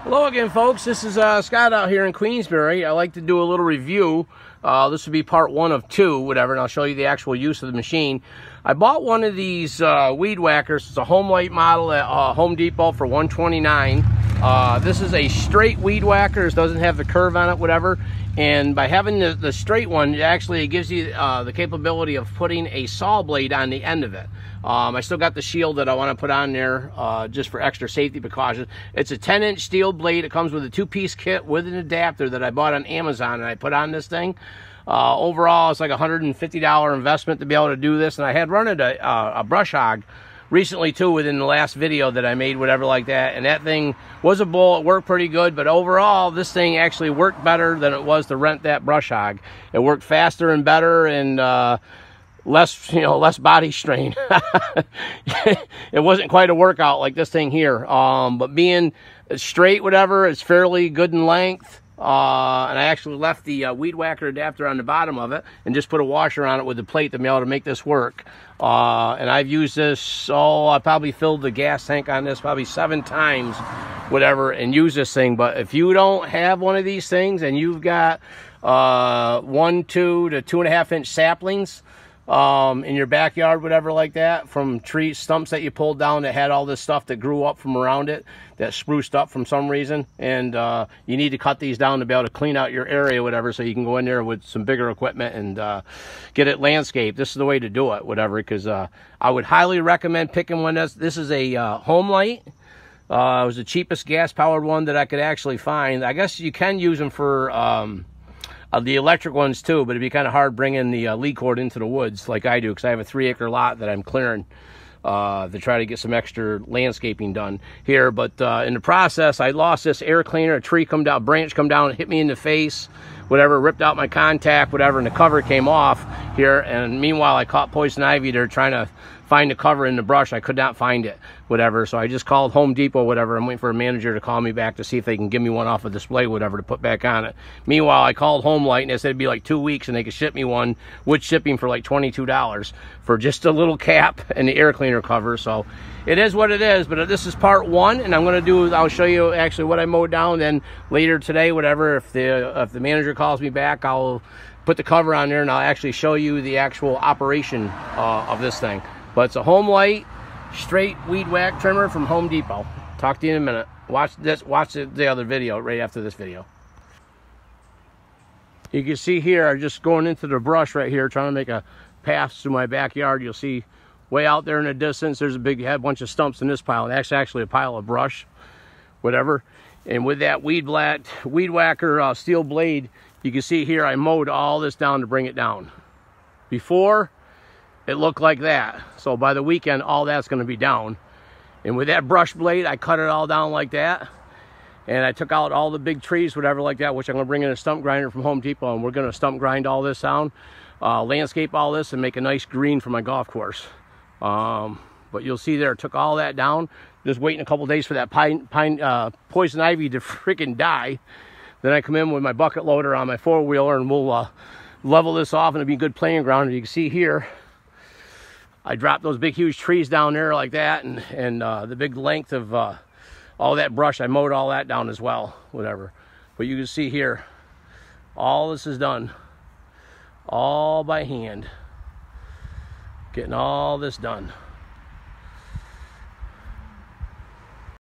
Hello again, folks. This is Scott out here in Queensbury. I like to do a little review. This will be part 1 of 2, whatever, and I'll show you the actual use of the machine. I bought one of these weed whackers. It's a Homelite model at Home Depot for $129. This is a straight weed whacker. It doesn't have the curve on it, whatever. And by having the straight one, it gives you the capability of putting a saw blade on the end of it. I still got the shield that I want to put on there just for extra safety precautions. It's a 10-inch steel blade. It comes with a 2-piece kit with an adapter that I bought on Amazon and I put on this thing. Overall, it's like a $150 investment to be able to do this. And I had run a brush hog recently too within the last video that I made, whatever like that. And that thing was a bull. It worked pretty good. But overall, this thing actually worked better than it was to rent that brush hog. It worked faster and better and less body strain. It wasn't quite a workout like this thing here, but being straight, whatever, it's fairly good in length. And I actually left the weed whacker adapter on the bottom of it and just put a washer on it with the plate to be able to make this work. And I've used this, I probably filled the gas tank on this probably 7 times, whatever, and used this thing. But if you don't have one of these things and you've got 1, 2 to 2.5 inch saplings in your backyard, whatever like that, from tree stumps that you pulled down that had all this stuff that grew up from around it, that spruced up from some reason, and you need to cut these down to be able to clean out your area, whatever, so you can go in there with some bigger equipment and get it landscaped. This is the way to do it, whatever, because I would highly recommend picking one. This is a Homelite. It was the cheapest gas-powered one that I could actually find. I guess you can use them for the electric ones too, but it'd be kind of hard bringing the lead cord into the woods like I do, because I have a 3-acre lot that I'm clearing to try to get some extra landscaping done here. But in the process, I lost this air cleaner. A tree come down, branch come down, hit me in the face, whatever, ripped out my contact, whatever, and the cover came off here. And meanwhile, I caught poison ivy there trying to find the cover in the brush. I could not find it, whatever, so I just called Home Depot, whatever. I'm waiting for a manager to call me back to see if they can give me one off a display, whatever, to put back on it. Meanwhile, I called Homelite and they said it'd be like 2 weeks and they could ship me one with shipping for like $22 for just a little cap and the air cleaner cover. So it is what it is. But this is part 1, and I'll show you actually what I mowed down. Then later today, whatever, if the manager calls me back, I'll put the cover on there and I'll actually show you the actual operation of this thing. But it's a Homelite straight weed whack trimmer from Home Depot. Talk to you in a minute. Watch the other video right after this video. You can see here, I'm just going into the brush right here, trying to make a path through my backyard. You'll see way out there in the distance, there's a big bunch of stumps in this pile. And that's actually a pile of brush, whatever. And with that weed whacker steel blade, you can see here I mowed all this down to bring it down. Before, it looked like that. So by the weekend, all that's going to be down. And with that brush blade, I cut it all down like that. And I took out all the big trees, whatever like that, which I'm going to bring in a stump grinder from Home Depot. And we're going to stump grind all this down, landscape all this, and make a nice green for my golf course. But you'll see there, took all that down. Just waiting a couple days for that poison ivy to freaking die. Then I come in with my bucket loader on my 4-wheeler and we'll level this off, and it'll be a good playing ground. And you can see here, I dropped those big huge trees down there like that, and the big length of all that brush, I mowed all that down as well, whatever. But you can see here, all this is done all by hand, getting all this done.